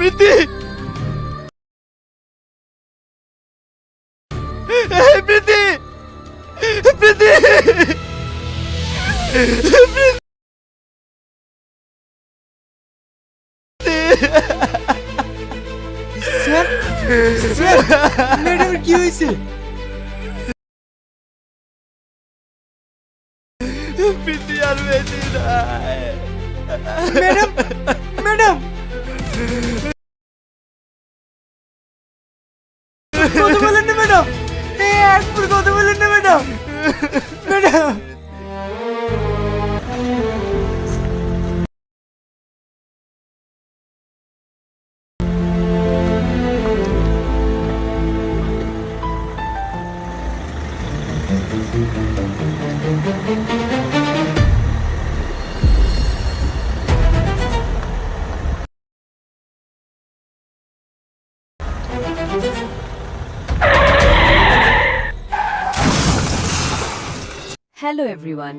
প্রীতি, প্রীতি, প্রীতি, sir, sir, ম্যাডামের কি হয়েছে? প্রীতি আর বেঁচে নাই। ম্যাডাম, ম্যাডাম, কথা বলেন না ম্যাডাম, একবার কথা বলেন না ম্যাডাম, ম্যাডাম। হ্যালো এভরিওয়ান,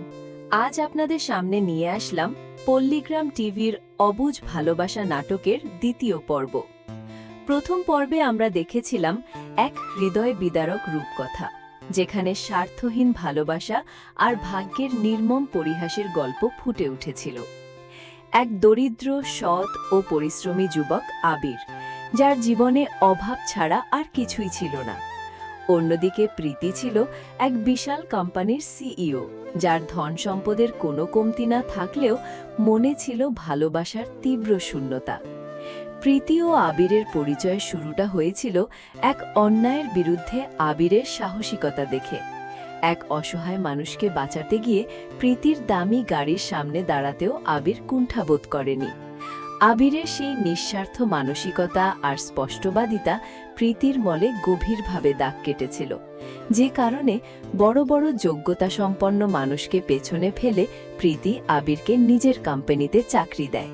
আজ আপনাদের সামনে নিয়ে আসলাম পল্লীগ্রাম টিভির অবুঝ ভালোবাসা নাটকের দ্বিতীয় পর্ব। প্রথম পর্বে আমরা দেখেছিলাম এক হৃদয় বিদারক রূপকথা, যেখানে স্বার্থহীন ভালোবাসা আর ভাগ্যের নির্মম পরিহাসের গল্প ফুটে উঠেছিল। এক দরিদ্র, সৎ ও পরিশ্রমী যুবক আবির, যার জীবনে অভাব ছাড়া আর কিছুই ছিল না। অন্যদিকে প্রীতি ছিল এক বিশাল কোম্পানির সিইও, যার ধন সম্পদের কোনো কমতি না থাকলেও মনে ছিল ভালোবাসার তীব্র শূন্যতা। প্রীতি ও আবিরের পরিচয় শুরুটা হয়েছিল এক অন্যায়ের বিরুদ্ধে আবিরের সাহসিকতা দেখে। এক অসহায় মানুষকে বাঁচাতে গিয়ে প্রীতির দামি গাড়ির সামনে দাঁড়াতেও আবির কুণ্ঠাবোধ করেনি। আবিরের সেই নিঃস্বার্থ মানসিকতা আর স্পষ্টবাদিতা প্রীতির মনে গভীরভাবে দাগ কেটেছিল, যে কারণে বড় বড় যোগ্যতা সম্পন্ন মানুষকে পেছনে ফেলে প্রীতি আবিরকে নিজের কোম্পানিতে চাকরি দেয়।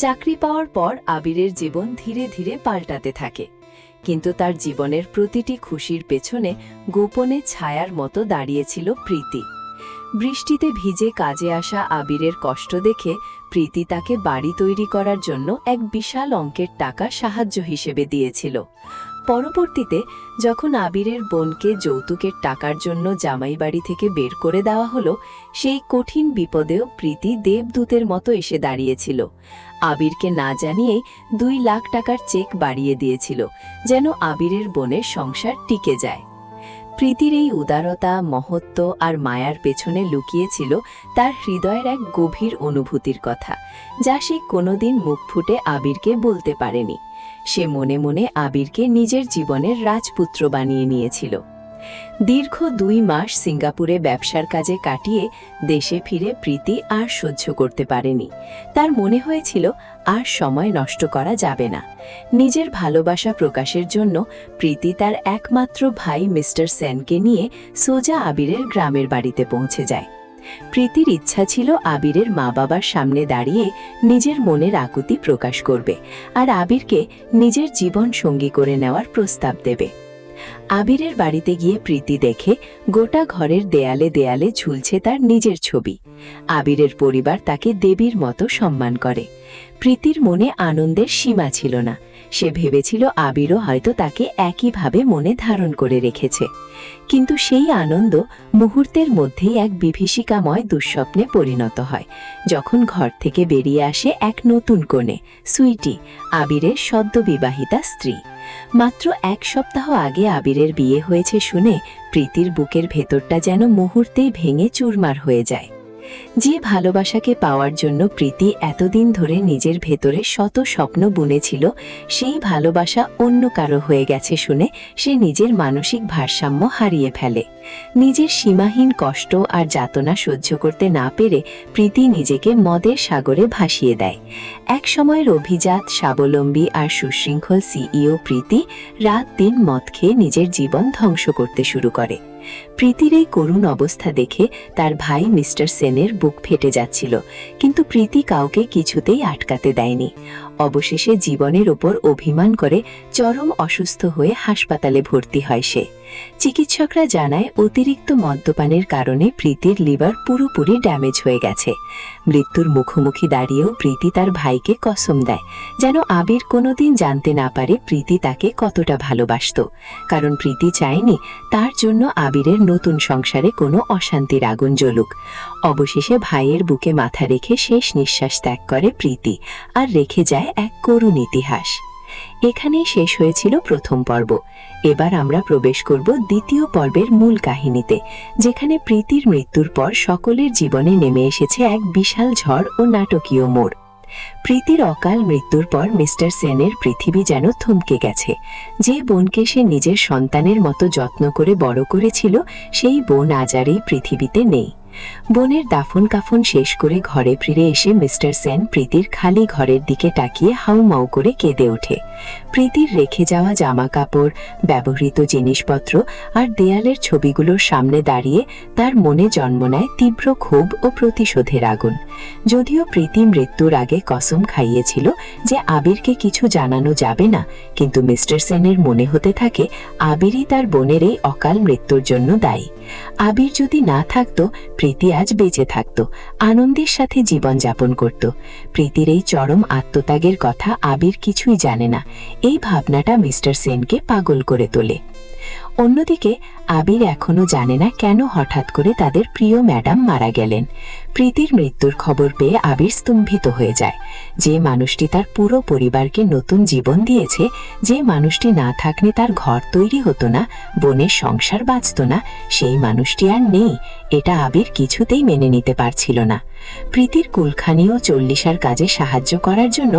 চাকরি পাওয়ার পর আবিরের জীবন ধীরে ধীরে পাল্টাতে থাকে, কিন্তু তার জীবনের প্রতিটি খুশির পেছনে গোপনে ছায়ার মতো দাঁড়িয়েছিল প্রীতি। বৃষ্টিতে ভিজে কাজে আসা আবিরের কষ্ট দেখে প্রীতি তাকে বাড়ি তৈরি করার জন্য এক বিশাল অঙ্কের টাকা সাহায্য হিসেবে দিয়েছিল। পরবর্তীতে যখন আবিরের বোনকে যৌতুকের টাকার জন্য জামাই বাড়ি থেকে বের করে দেওয়া হলো, সেই কঠিন বিপদেও প্রীতি দেবদূতের মতো এসে দাঁড়িয়েছিল। আবিরকে না জানিয়েই 2 লাখ টাকার চেক বাড়িয়ে দিয়েছিল, যেন আবিরের বোনের সংসার টিকে যায়। প্রীতির এই উদারতা, মহত্ব আর মায়ার পেছনে লুকিয়েছিল তার হৃদয়ের এক গভীর অনুভূতির কথা, যা সে কোনোদিন মুখ ফুটে আবিরকে বলতে পারেনি। সে মনে মনে আবিরকে নিজের জীবনের রাজপুত্র বানিয়ে নিয়েছিল। দীর্ঘ 2 মাস সিঙ্গাপুরে ব্যবসার কাজে কাটিয়ে দেশে ফিরে প্রীতি আর সহ্য করতে পারেনি। তার মনে হয়েছিল আর সময় নষ্ট করা যাবে না। নিজের ভালোবাসা প্রকাশের জন্য প্রীতি তার একমাত্র ভাই মিস্টার সেনকে নিয়ে সোজা আবিরের গ্রামের বাড়িতে পৌঁছে যায়। প্রীতির ইচ্ছা ছিল আবিরের মা বাবার সামনে দাঁড়িয়ে নিজের মনের আকুতি প্রকাশ করবে আর আবিরকে নিজের জীবন সঙ্গী করে নেওয়ার প্রস্তাব দেবে। আবিরের বাড়িতে গিয়ে প্রীতি দেখে গোটা ঘরের দেয়ালে দেয়ালে ঝুলছে তার নিজের ছবি। আবিরের পরিবার তাকে দেবীর মতো সম্মান করে। প্রীতির মনে আনন্দের সীমা ছিল না। সে ভেবেছিল আবিরও হয়তো তাকে একইভাবে মনে ধারণ করে রেখেছে, কিন্তু সেই আনন্দ মুহূর্তের মধ্যেই এক বিভীষিকাময় দুঃস্বপ্নে পরিণত হয়, যখন ঘর থেকে বেরিয়ে আসে এক নতুন কনে, সুইটি, আবিরের সদ্যবিবাহিতা স্ত্রী। মাত্র 1 সপ্তাহ আগে আবিরের বিয়ে হয়েছে শুনে প্রীতির বুকের ভেতরটা যেন মুহূর্তেই ভেঙে চুরমার হয়ে যায়। যে ভালোবাসাকে পাওয়ার জন্য প্রীতি এতদিন ধরে নিজের ভেতরে শত স্বপ্ন বুনেছিল, সেই ভালোবাসা অন্য কারো হয়ে গেছে শুনে সে নিজের মানসিক ভারসাম্য হারিয়ে ফেলে। নিজের সীমাহীন কষ্ট আর যাতনা সহ্য করতে না পেরে প্রীতি নিজেকে মদের সাগরে ভাসিয়ে দেয়। এক সময়ের অভিজাত, স্বাবলম্বী আর সুশৃঙ্খল সিইও প্রীতি রাত দিন মদ খেয়ে নিজের জীবন ধ্বংস করতে শুরু করে। প্রীতির এই করুণ অবস্থা দেখে তার ভাই মিস্টার সেনের বুক ফেটে যাচ্ছিল, কিন্তু প্রীতি কাউকে কিছুতেই আটকাতে দেয়নি। অবশেষে জীবনের ওপর অভিমান করে চরম অসুস্থ হয়ে হাসপাতালে ভর্তি হয় সে। চিকিৎসকরা জানায় অতিরিক্ত মদ্যপানের কারণে প্রীতির লিভার পুরোপুরি ড্যামেজ হয়ে গেছে। মৃত্যুর মুখোমুখি দাঁড়িয়েও প্রীতি তার ভাইকে কসম দেয় যেন আবির কোনোদিন জানতে না পারে প্রীতি তাকে কতটা ভালোবাসত, কারণ প্রীতি চায়নি তার জন্য আবিরের নতুন সংসারে কোনো অশান্তির আগুন জ্বলুক। অবশেষে ভাইয়ের বুকে মাথা রেখে শেষ নিঃশ্বাস ত্যাগ করে প্রীতি, আর রেখে যায় এক করুণ ইতিহাস। এখানেই শেষ হয়েছিল প্রথম পর্ব। এবার আমরা প্রবেশ করব দ্বিতীয় পর্বের মূল কাহিনীতে, যেখানে প্রীতির মৃত্যুর পর সকলের জীবনে নেমে এসেছে এক বিশাল ঝড় ও নাটকীয় মোড়। প্রীতির অকাল মৃত্যুর পর মিস্টার সেনের পৃথিবী যেন থমকে গেছে। যে বোনকে সে নিজের সন্তানের মতো যত্ন করে বড় করেছিল, সেই বোন আজ আর এই পৃথিবীতে নেই। বোনের দাফন কাফন শেষ করে ঘরে ফিরে এসে মিস্টার সেন প্রীতির খালি ঘরের দিকে তাকিয়ে হাউমাউ করে কেঁদে ওঠে। প্রীতির রেখে যাওয়া জামা কাপড়, ব্যবহৃত জিনিসপত্র আর দেয়ালের ছবিগুলোর সামনে দাঁড়িয়ে তার মনে জন্ম নেয় তীব্র ক্ষোভ ও প্রতিশোধের আগুন। যদিও প্রীতি মৃত্যুর আগে কসম খাইয়েছিল যে আবিরকে কিছু জানানো যাবে না, কিন্তু মিস্টার সেনের মনে হতে থাকে আবিরই তার বোনের এই অকাল মৃত্যুর জন্য দায়ী। আবির যদি না থাকতো, প্রীতি আজ বেঁচে থাকত, আনন্দের সাথে জীবন যাপন করত। প্রীতির এই চরম আত্মত্যাগের কথা আবির কিছুই জানে না। এই ভাবনাটা মিস্টার সেনকে পাগল করে তোলে। অন্যদিকে আবির এখনো জানে না কেন হঠাৎ করে তাদের প্রিয় ম্যাডাম মারা গেলেন। প্রীতির মৃত্যুর খবর পেয়ে আবির স্তম্ভিত হয়ে যায়। যে মানুষটি তার পুরো পরিবারকে নতুন জীবন দিয়েছে, যে মানুষটি না থাকলে তার ঘর তৈরি হতো না, বোনের সংসার বাঁচত না, সেই মানুষটি আর নেই। এটা আবির কিছুতেই মেনে নিতে পারছিল না। প্রীতির কুলখানি ও চল্লিশার কাজে সাহায্য করার জন্য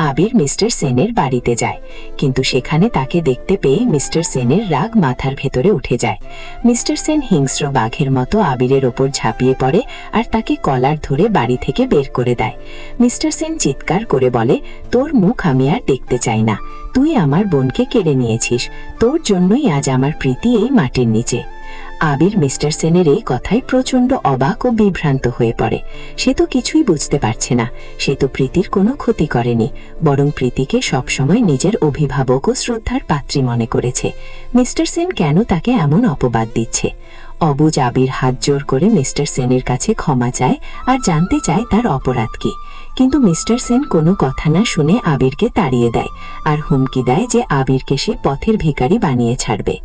আবির মিস্টার সেনের বাড়িতে যায়, কিন্তু সেখানে তাকে দেখতে পেয়ে মিস্টার সেনের রাগ মাথার ভেতরে উঠে যায়। মিস্টার সেন হিংস্র বাঘের মতো আবিরের ওপর ঝাঁপিয়ে পড়ে আর তাকে কলার ধরে বাড়ি থেকে বের করে দেয়। মিস্টার সেন চিৎকার করে বলে, তোর মুখ আমি আর দেখতে চাই না, তুই আমার বোনকে কেড়ে নিয়েছিস, তোর জন্যই আজ আমার প্রীতি এই মাটির নিচে। আবির মিস্টার সেনের এই কথায় প্রচন্ড অবাক ও বিভ্রান্ত হয়ে পড়ে। সে তো কিছুই বুঝতে পারছে না। সে তো প্রীতির কোনো ক্ষতি করেনি, বরং প্রীতিকে সবসময় নিজের অভিভাবক ও শ্রদ্ধার পাত্রী মনে করেছে। মিস্টার সেন কেন তাকে এমন অপবাদ দিচ্ছে? অবুঝ আবির হাত জোর করে মিস্টার সেনের কাছে ক্ষমা চায় আর জানতে চায় তার অপরাধ কি, কিন্তু মিস্টার সেন কোনো কথা না শুনে আবিরকে তাড়িয়ে দেয় আর হুমকি দেয় যে আবিরকে সে পথের ভিখারি বানিয়ে ছাড়বে।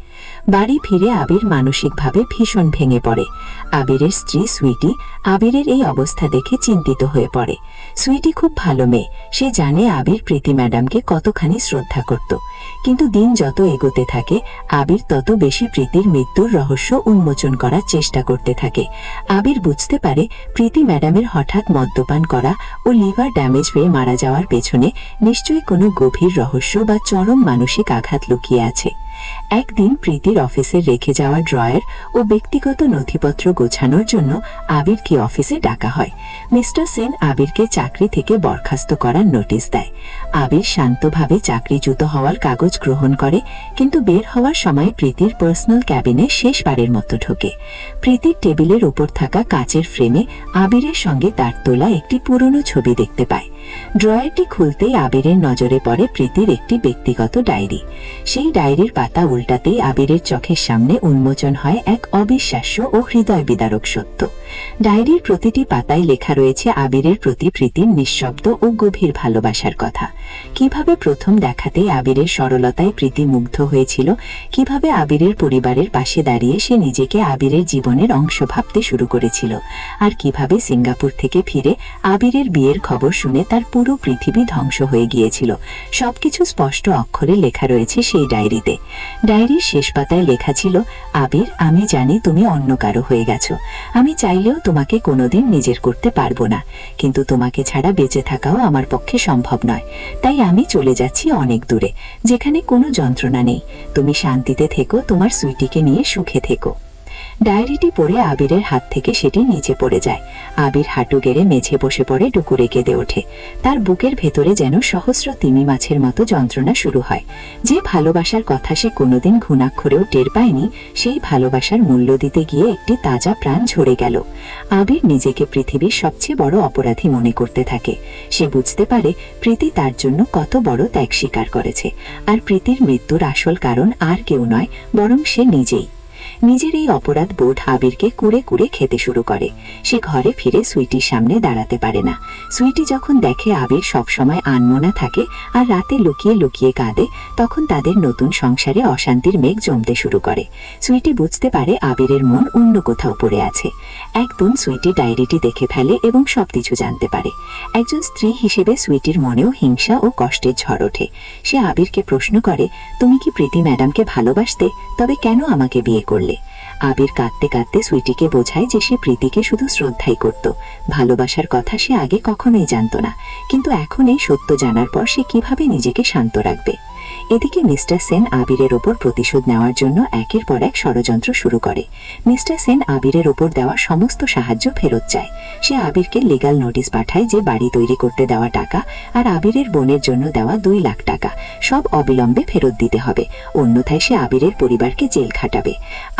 বাড়ি ফিরে আবির মানসিকভাবে ভীষণ ভেঙে পড়ে। আবিরের স্ত্রী সুইটি আবিরের এই অবস্থা দেখে চিন্তিত হয়ে পড়ে। সুইটি খুব ভালো মেয়ে, সে জানে আবির প্রীতি ম্যাডামকে কতখানি শ্রদ্ধা করত, কিন্তু দিন যত এগোতে থাকে আবির তত বেশি প্রীতির মৃত্যুর রহস্য উন্মোচন করার চেষ্টা করতে থাকে। আবির বুঝতে পারে প্রীতি ম্যাডামের হঠাৎ মদ্যপান করা ও লিভার ড্যামেজ হয়ে মারা যাওয়ার পেছনে নিশ্চয়ই কোনো গভীর রহস্য বা চরম মানসিক আঘাত লুকিয়ে আছে। একদিন প্রীতির অফিসের রেখে যাওয়া ড্রয়ার ও ব্যক্তিগত নথিপত্র গোছানোর জন্য আবিরকে অফিসে ডাকা হয়। মিস্টার সেন আবিরকে চাকরি থেকে বরখাস্ত করার নোটিশ দেয়। আবির শান্তভাবে চাকরিচ্যুত হওয়ার কাগজ গ্রহণ করে, কিন্তু বের হওয়ার সময় প্রীতির পার্সোনাল ক্যাবিনে শেষবারের মতো ঢোকে। প্রীতির টেবিলের উপর থাকা কাচের ফ্রেমে আবিরের সঙ্গে তার তোলা একটি পুরনো ছবি দেখতে পায়। ড্রয়ারটি খুলতেই আবিরের নজরে পড়ে প্রীতির একটি ব্যক্তিগত ডায়েরি। সেই ডায়েরির পাতা উল্টাতেই আবিরের চোখের সামনে উন্মোচন হয় এক অবিশ্বাস্য ও হৃদয় বিদারক সত্য। ডায়েরির প্রতিটি পাতায় লেখা রয়েছে আবিরের প্রতি প্রীতির নিঃশব্দ ও গভীর ভালোবাসার কথা। কিভাবে প্রথম দেখাতেই আবিরের সরলতায় প্রীতি মুগ্ধ হয়েছিল, কিভাবে আবিরের পরিবারের পাশে দাঁড়িয়ে সে নিজেকে আবিরের জীবনের অংশ ভাবতে শুরু করেছিল, আর কিভাবে সিঙ্গাপুর থেকে ফিরে আবিরের বিয়ের খবর শুনে তার পুরো পৃথিবী ধ্বংস হয়ে গিয়েছিল। সবকিছু স্পষ্ট অক্ষরে লেখা রয়েছে সেই ডায়েরিতে। ডায়েরির শেষ পাতায় লেখা ছিল, আবির, আমি জানি তুমি অন্য কারো হয়ে গেছো, আমি চাইলেও তোমাকে কোনোদিন নিজের করতে পারবো না, কিন্তু তোমাকে ছাড়া বেঁচে থাকাও আমার পক্ষে সম্ভব নয়। তাই আমি চলে যাচ্ছি অনেক দূরে, যেখানে কোনো যন্ত্রণা নেই। তুমি শান্তিতে থেকো, তোমার সুইটিকে নিয়ে সুখে থেকো। ডায়েরিটি পড়ে আবিরের হাত থেকে সেটি নিচে পড়ে যায়। আবির হাঁটু গেড়ে মেঝে বসে পড়ে, ডুকুরে কেঁদে ওঠে। তার বুকের ভেতরে যেন সহস্র তিমি মাছের মতো যন্ত্রণা শুরু হয়। যে ভালোবাসার কথা সে কোনোদিন ঘুণাক্ষরেও টের পায়নি, সেই ভালোবাসার মূল্য দিতে গিয়ে একটি তাজা প্রাণ ঝরে গেল। আবির নিজেকে পৃথিবীর সবচেয়ে বড় অপরাধী মনে করতে থাকে। সে বুঝতে পারে প্রীতি তার জন্য কত বড় ত্যাগ স্বীকার করেছে, আর প্রীতির মৃত্যুর আসল কারণ আর কেউ নয়, বরং সে নিজেই। নিজের এই অপরাধ বোধ আবিরকে কুড়ে কুড়ে খেতে শুরু করে। সে ঘরে ফিরে সুইটির সামনে দাঁড়াতে পারে না। সুইটি যখন দেখে আবির সবসময় আনমনা থাকে আর রাতে লুকিয়ে লুকিয়ে কাঁদে, তখন তাদের নতুন সংসারে অশান্তির মেঘ জমতে শুরু করে। সুইটি বুঝতে পারে আবিরের মন অন্য কোথাও পড়ে আছে। একদিন সুইটি ডায়েরিটি দেখে ফেলে এবং সবকিছু জানতে পারে। একজন স্ত্রী হিসেবে সুইটির মনেও হিংসা ও কষ্টের ঝড় ওঠে। সে আবিরকে প্রশ্ন করে, তুমি কি প্রীতি ম্যাডামকে ভালোবাসতে? তবে কেন আমাকে বিয়ে করলে? আবির কাঁদতে কাঁদতে সুইটিকে বোঝায় যে সে প্রীতিকে শুধু শ্রদ্ধাই করত, ভালোবাসার কথা সে আগে কখনোই জানত না। কিন্তু এখন এই সত্য জানার পর সে কিভাবে নিজেকে শান্ত রাখবে? এদিকে মিস্টার সেন আবিরের ওপর প্রতিশোধ নেওয়ার জন্য একের পর এক ষড়যন্ত্র শুরু করে। মিস্টার সেন আবিরের ওপর দেওয়া সমস্ত সাহায্য ফেরত চায়। সে আবিরকে লিগ্যাল নোটিশ পাঠায় যে বাড়ি তৈরি করতে দেওয়া টাকা আর আবিরের বোনের জন্য দেওয়া 2 লাখ টাকা সব অবিলম্বে ফেরত দিতে হবে, অন্যথায় সে আবিরের পরিবারকে জেল খাটাবে।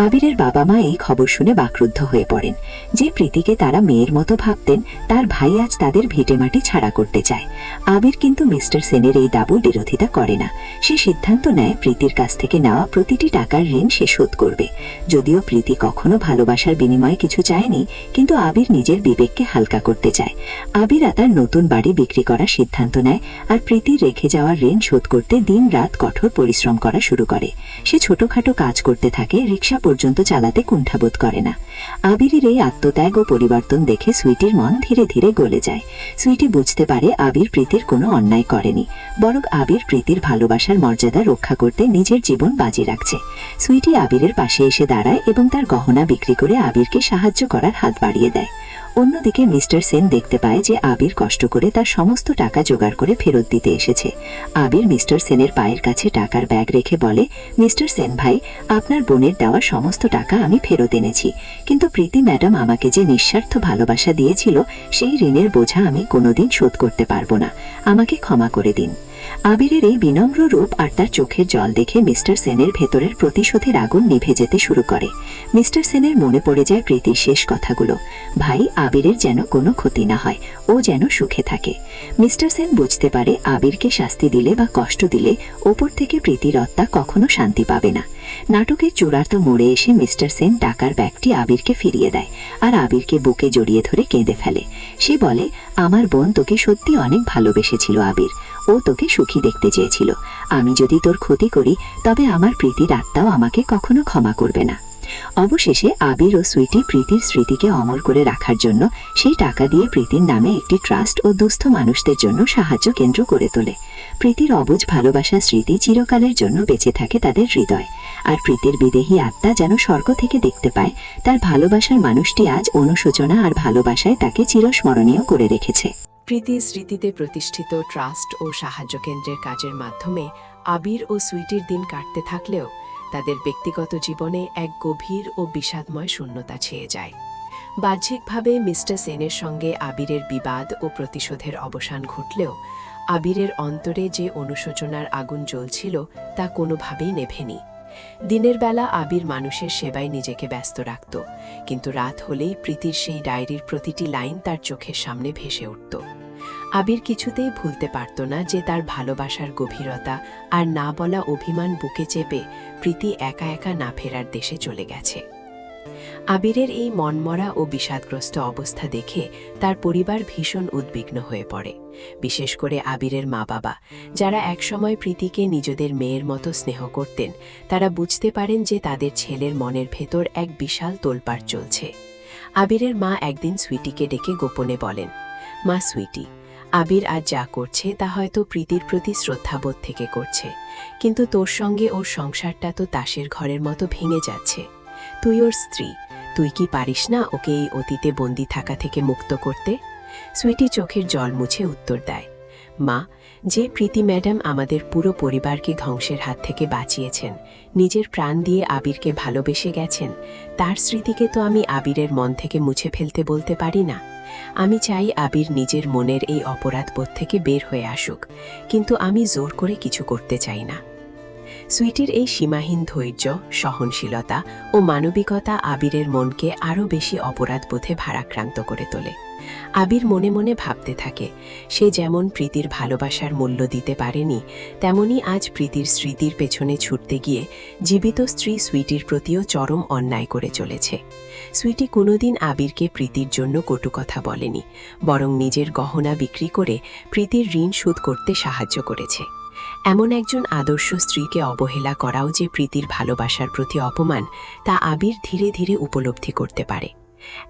আবিরের বাবা মা এই খবর শুনে বাকরুদ্ধ হয়ে পড়েন। যে প্রীতিকে তারা মেয়ের মতো ভাবতেন, তার ভাই আজ তাদের ভিটেমাটি ছাড়া করতে চায়। আবির কিন্তু মিস্টার সেনের এই দাবুর বিরোধিতা করে না। সে সিদ্ধান্ত নেয় প্রীতির কাছ থেকে নেওয়া প্রতিটি টাকার ঋণ সে শোধ করবে। যদিও প্রীতি কখনো ভালোবাসার বিনিময়ে কিছু চায়নি, কিন্তু আবির নিজের বিবেককে হালকা করতে চায়। আবির তার নতুন বাড়ি বিক্রি করার সিদ্ধান্ত নেয় আর প্রীতির রেখে যাওয়ার ঋণ শোধ করতে দিন রাত কঠোর পরিশ্রম করা শুরু করে। সে ছোটখাটো কাজ করতে থাকে, রিক্সা পর্যন্ত চালাতে কুণ্ঠাবোধ করে না। আবিরের এই আত্মত্যাগ ও পরিবর্তন দেখে সুইটির মন ধীরে ধীরে গলে যায়। সুইটি বুঝতে পারে আবির প্রীতির কোনো অন্যায় করেনি, বরং আবির প্রীতির ভালোবাসার মর্যাদা রক্ষা করতে নিজের জীবন বাজি রাখছে। সুইটি আবিরের পাশে এসে দাঁড়ায় এবং তার গহনা বিক্রি করে আবিরকে সাহায্য করার হাত বাড়িয়ে দেয়। অন্যদিকে মিস্টার সেন দেখতে পায় যে আবির কষ্ট করে তার সমস্ত টাকা জোগাড় করে ফেরত দিতে এসেছে। আবির মিস্টার সেনের পায়ের কাছে টাকার ব্যাগ রেখে বলে, মিস্টার সেন ভাই, আপনার বোনের দেওয়া সমস্ত টাকা আমি ফেরত এনেছি, কিন্তু প্রীতি ম্যাডাম আমাকে যে নিঃস্বার্থ ভালোবাসা দিয়েছিল, সেই ঋণের বোঝা আমি কোনোদিন শোধ করতে পারবো না, আমাকে ক্ষমা করে দিন। আবিরের এই বিনম্র রূপ আর তার চোখের জল দেখে মিস্টার সেনের ভেতরের প্রতিশোধের আগুন নিভে যেতে শুরু করে। মিস্টার সেনের মনে পড়ে যায় প্রীতির শেষ কথাগুলো, ভাই আবিরের যেন কোনো ক্ষতি না হয়, ও যেন সুখে থাকে। মিস্টার সেন বুঝতে পারে আবিরকে শাস্তি দিলে বা কষ্ট দিলে ওপর থেকে প্রীতির আত্মা কখনো শান্তি পাবে না। নাটকের চূড়ান্ত মোড়ে এসে মিস্টার সেন টাকার ব্যাগটি আবিরকে ফিরিয়ে দেয় আর আবিরকে বুকে জড়িয়ে ধরে কেঁদে ফেলে। সে বলে, আমার বোন তোকে সত্যি অনেক ভালোবেসেছিল আবির, ও তোকে সুখী দেখতে চেয়েছিল। আমি যদি তোর ক্ষতি করি, তবে আমার প্রীতির আত্মাও আমাকে কখনো ক্ষমা করবে না। অবশেষে আবির ও সুইটি প্রীতির স্মৃতিকে অমর করে রাখার জন্য সেই টাকা দিয়ে প্রীতির নামে একটি ট্রাস্ট ও দুস্থ মানুষদের জন্য সাহায্য কেন্দ্র করে তোলে। প্রীতির অবুঝ ভালোবাসার স্মৃতি চিরকালের জন্য বেঁচে থাকে তাদের হৃদয়, আর প্রীতির বিদেহী আত্মা যেন স্বর্গ থেকে দেখতে পায় তার ভালোবাসার মানুষটি আজ অনুশোচনা আর ভালোবাসায় তাকে চিরস্মরণীয় করে রেখেছে। প্রীতির স্মৃতিতে প্রতিষ্ঠিত ট্রাস্ট ও সাহায্য কেন্দ্রের কাজের মাধ্যমে আবির ও সুইটির দিন কাটতে থাকলেও তাদের ব্যক্তিগত জীবনে এক গভীর ও বিষাদময় শূন্যতা ছেয়ে যায়। বাহ্যিকভাবে মিস্টার সেনের সঙ্গে আবিরের বিবাদ ও প্রতিশোধের অবসান ঘটলেও আবিরের অন্তরে যে অনুশোচনার আগুন জ্বলছিল তা কোনোভাবেই নেভেনি। দিনের বেলা আবির মানুষের সেবায় নিজেকে ব্যস্ত রাখত, কিন্তু রাত হলেই প্রীতির সেই ডায়েরির প্রতিটি লাইন তার চোখের সামনে ভেসে উঠত। আবির কিছুতেই ভুলতে পারত না যে তার ভালোবাসার গভীরতা আর না বলা অভিমান বুকে চেপে প্রীতি একা একা না ফেরার দেশে চলে গেছে। আবিরের এই মনমরা ও বিষাদগ্রস্ত অবস্থা দেখে তার পরিবার ভীষণ উদ্বিগ্ন হয়ে পড়ে, বিশেষ করে আবিরের মা বাবা, যারা একসময় প্রীতিকে নিজেদের মেয়ের মতো স্নেহ করতেন। তারা বুঝতে পারেন যে তাদের ছেলের মনের ভেতর এক বিশাল তোলপাড় চলছে। আবিরের মা একদিন সুইটিকে ডেকে গোপনে বলেন, মা সুইটি, আবির আজ যা করছে তা হয়তো প্রীতির প্রতি শ্রদ্ধাবোধ থেকে করছে, কিন্তু তোর সঙ্গে ওর সংসারটা তো তাসের ঘরের মতো ভেঙে যাচ্ছে। তুই ওর স্ত্রী, তুই কি পারিস না ওকে এই অতীতে বন্দী থাকা থেকে মুক্ত করতে? সুইটি চোখের জল মুছে উত্তর দেয়, মা, যে প্রীতি ম্যাডাম আমাদের পুরো পরিবারকে ধ্বংসের হাত থেকে বাঁচিয়েছেন, নিজের প্রাণ দিয়ে আবিরকে ভালোবেসে গেছেন, তার স্মৃতিকে তো আমি আবিরের মন থেকে মুছে ফেলতে বলতে পারি না। আমি চাই আবির নিজের মনের এই অপরাধবোধ থেকে বের হয়ে আসুক, কিন্তু আমি জোর করে কিছু করতে চাই না। সুইটির এই সীমাহীন ধৈর্য, সহনশীলতা ও মানবিকতা আবিরের মনকে আরও বেশি অপরাধবোধে ভারাক্রান্ত করে তোলে। আবির মনে মনে ভাবতে থাকে, সে যেমন প্রীতির ভালোবাসার মূল্য দিতে পারেনি, তেমনি আজ প্রীতির স্মৃতির পেছনে ছুটতে গিয়ে জীবিত স্ত্রী সুইটির প্রতিও চরম অন্যায় করে চলেছে। সুইটি কোনোদিন আবিরকে প্রীতির জন্য কটু কথা বলেনি, বরং নিজের গহনা বিক্রি করে প্রীতির ঋণ শোধ করতে সাহায্য করেছে। এমন একজন আদর্শ স্ত্রীকে অবহেলা করাও যে প্রীতির ভালোবাসার প্রতি অপমান, তা আবির ধীরে ধীরে উপলব্ধি করতে পারে।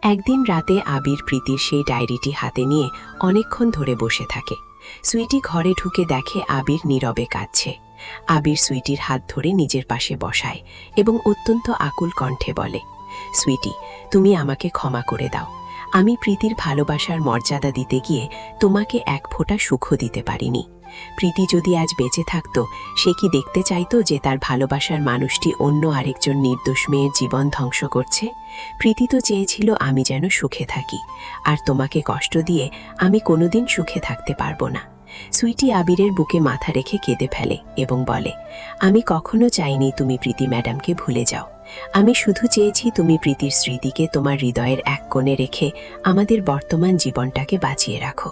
একদিন রাতে আবির প্রীতির সেই ডায়েরিটি হাতে নিয়ে অনেকক্ষণ ধরে বসে থাকে। সুইটি ঘরে ঢুকে দেখে আবির নীরবে কাঁদছে। আবির সুইটির হাত ধরে নিজের পাশে বসায় এবং অত্যন্ত আকুল কণ্ঠে বলে, সুইটি, তুমি আমাকে ক্ষমা করে দাও। আমি প্রীতির ভালোবাসার মর্যাদা দিতে গিয়ে তোমাকে এক ফোঁটা সুখও দিতে পারিনি। প্রীতি যদি আজ বেঁচে থাকত, সে কি দেখতে চাইতো যে তার ভালোবাসার মানুষটি অন্য আরেকজন নির্দোষ মেয়ের জীবন ধ্বংস করছে? প্রীতি তো চেয়েছিল আমি যেন সুখে থাকি, আর তোমাকে কষ্ট দিয়ে আমি কোনোদিন সুখে থাকতে পারবো না। সুইটি আবিরের বুকে মাথা রেখে কেঁদে ফেলে এবং বলে, আমি কখনো চাইনি তুমি প্রীতি ম্যাডামকে ভুলে যাও। আমি শুধু চেয়েছি তুমি প্রীতির স্মৃতিকে তোমার হৃদয়ের এক কোণে রেখে আমাদের বর্তমান জীবনটাকে বাঁচিয়ে রাখো।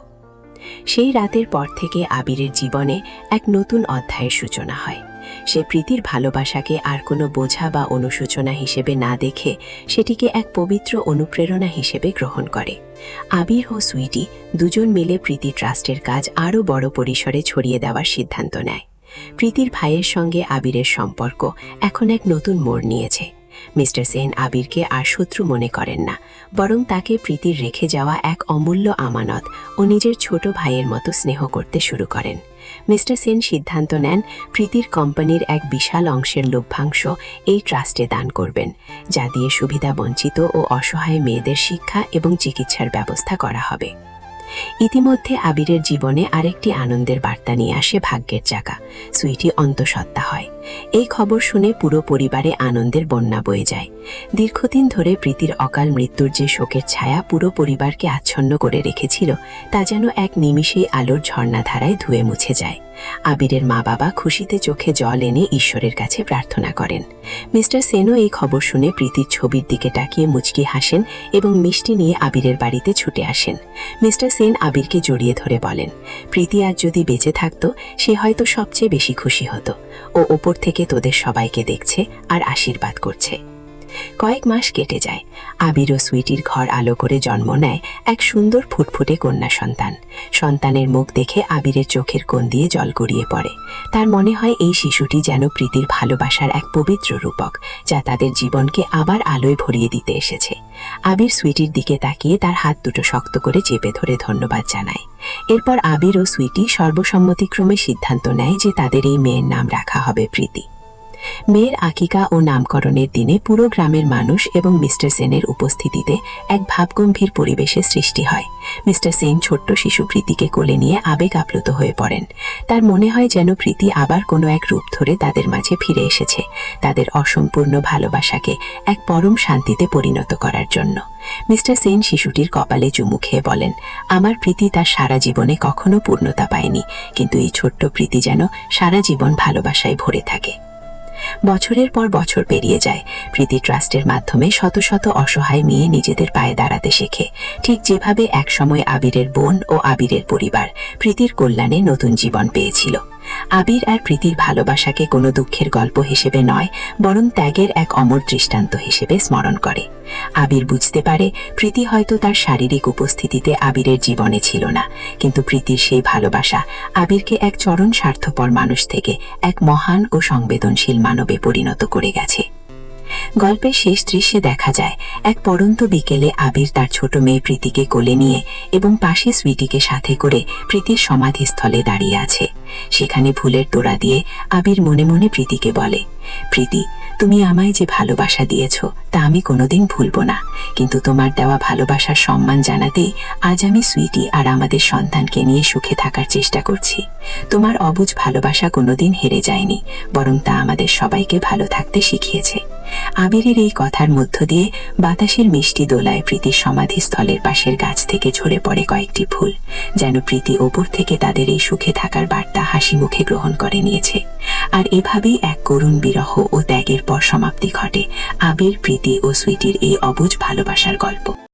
সেই রাতের পর থেকে আবিরের জীবনে এক নতুন অধ্যায়ের সূচনা হয়। সে প্রীতির ভালোবাসাকে আর কোনো বোঝা বা অনুশোচনা হিসেবে না দেখে সেটিকে এক পবিত্র অনুপ্রেরণা হিসেবে গ্রহণ করে। আবির ও সুইটি দুজন মিলে প্রীতি ট্রাস্টের কাজ আরও বড় পরিসরে ছড়িয়ে দেওয়ার সিদ্ধান্ত নেয়। প্রীতির ভাইয়ের সঙ্গে আবিরের সম্পর্ক এখন এক নতুন মোড় নিয়েছে। মিস্টার সেন আবিরকে আর শত্রু মনে করেন না, বরং তাকে প্রীতির রেখে যাওয়া এক অমূল্য আমানত ও নিজের ছোট ভাইয়ের মতো স্নেহ করতে শুরু করেন। মিস্টার সেন সিদ্ধান্ত নেন প্রীতির কোম্পানির এক বিশাল অংশের লভ্যাংশ এই ট্রাস্টে দান করবেন, যা দিয়ে সুবিধাবঞ্চিত ও অসহায় মেয়েদের শিক্ষা এবং চিকিৎসার ব্যবস্থা করা হবে। ইতিমধ্যে আবিরের জীবনে আরেকটি আনন্দের বার্তা নিয়ে আসে ভাগ্যের চাকা। সুইটি অন্তঃসত্ত্বা হয়। এই খবর শুনে পুরো পরিবারে আনন্দের বন্যা বয়ে যায়। দীর্ঘদিন ধরে প্রীতির অকাল মৃত্যুর যে শোকের ছায়া পুরো পরিবারকে আচ্ছন্ন করে রেখেছিল, তা যেন এক নিমিষেই আলোর ঝর্ণাধারায় ধুয়ে মুছে যায়। আবিরের মা বাবা খুশিতে চোখে জল এনে ঈশ্বরের কাছে প্রার্থনা করেন। মিস্টার সেনও এই খবর শুনে প্রীতির ছবির দিকে তাকিয়ে মুচকি হাসেন এবং মিষ্টি নিয়ে আবিরের বাড়িতে ছুটে আসেন। মিস্টার সেন আবিরকে জড়িয়ে ধরে বলেন, প্রীতি আজ যদি বেঁচে থাকতো, সে হয়তো সবচেয়ে বেশি খুশি হতো। ও ওপর থেকে তোদের সবাইকে দেখছে আর আশীর্বাদ করছে। কয়েক মাস কেটে যায়। আবির ও সুইটির ঘর আলো করে জন্ম নেয় এক সুন্দর ফুটফুটে কন্যা সন্তান। সন্তানের মুখ দেখে আবিরের চোখের কোণ দিয়ে জল গড়িয়ে পড়ে। তার মনে হয় এই শিশুটি যেন প্রীতির ভালোবাসার এক পবিত্র রূপক, যা তাদের জীবনকে আবার আলোয় ভরিয়ে দিতে এসেছে। আবির সুইটির দিকে তাকিয়ে তার হাত দুটো শক্ত করে চেপে ধরে ধন্যবাদ জানায়। এরপর আবির ও সুইটি সর্বসম্মতিক্রমে সিদ্ধান্ত নেয় যে তাদের এই মেয়ের নাম রাখা হবে প্রীতি। মেয়ের আকিকা ও নামকরণের দিনে পুরো গ্রামের মানুষ এবং মিস্টার সেনের উপস্থিতিতে এক ভাবগম্ভীর পরিবেশের সৃষ্টি হয়। মিস্টার সেন ছোট্ট শিশু প্রীতিকে কোলে নিয়ে আবেগ আপ্লুত হয়ে পড়েন। তার মনে হয় যেন প্রীতি আবার কোনো এক রূপ ধরে তাদের মাঝে ফিরে এসেছে, তাদের অসম্পূর্ণ ভালোবাসাকে এক পরম শান্তিতে পরিণত করার জন্য। মিস্টার সেন শিশুটির কপালে চুমু খেয়ে বলেন, আমার প্রীতি তার সারা জীবনে কখনো পূর্ণতা পায়নি, কিন্তু এই ছোট্ট প্রীতি যেন সারা জীবন ভালোবাসায় ভরে থাকে। বছরের পর বছর পেরিয়ে যায়। প্রীতি ট্রাস্টের মাধ্যমে শত শত অসহায় মেয়ে নিজেদের পায়ে দাঁড়াতে শেখে, ঠিক যেভাবে একসময় আবিরের বোন ও আবিরের পরিবার প্রীতির কল্যাণে নতুন জীবন পেয়েছিল। আবির আর প্রীতির ভালোবাসাকে কোনো দুঃখের গল্প হিসেবে নয়, বরং ত্যাগের এক অমর দৃষ্টান্ত হিসেবে স্মরণ করে। আবির বুঝতে পারে প্রীতি হয়তো তার শারীরিক উপস্থিতিতে আবিরের জীবনে ছিল না, কিন্তু প্রীতির সেই ভালোবাসা আবিরকে এক চরম স্বার্থপর মানুষ থেকে এক মহান ও সংবেদনশীল মানবে পরিণত করে গেছে। গল্পের শেষ দৃশ্যে দেখা যায় এক পড়ন্ত বিকেলে আবির তার ছোট মেয়ে প্রীতিকে কোলে নিয়ে এবং পাশে সুইটিকে সাথে করে প্রীতির সমাধিস্থলে দাঁড়িয়ে আছে। সেখানে ফুলের তোড়া দিয়ে আবির মনে মনে প্রীতিকে বলে, প্রীতি, তুমি আমায় যে ভালোবাসা দিয়েছ তা আমি কোনোদিন ভুলবো না, কিন্তু তোমার দেওয়া ভালোবাসার সম্মান জানাতেই আজ আমি সুইটি আর আমাদের সন্তানকে নিয়ে সুখে থাকার চেষ্টা করছি। তোমার অবুঝ ভালোবাসা কোনোদিন হেরে যায়নি, বরং তা আমাদের সবাইকে ভালো থাকতে শিখিয়েছে। আবিরের এই কথার মধ্য দিয়ে বাতাসের মিষ্টি দোলায় প্রীতির সমাধিস্থলের পাশের গাছ থেকে ঝরে পড়ে কয়েকটি ফুল, যেন প্রীতি ওপর থেকে তাদের এই সুখে থাকার বার্তা হাসি মুখে গ্রহণ করে নিয়েছে। আর এভাবেই এক করুণ বিরহ ও ত্যাগের পর সমাপ্তি ঘটে আবির, প্রীতি ও সুইটির এই অবুঝ ভালোবাসার গল্প।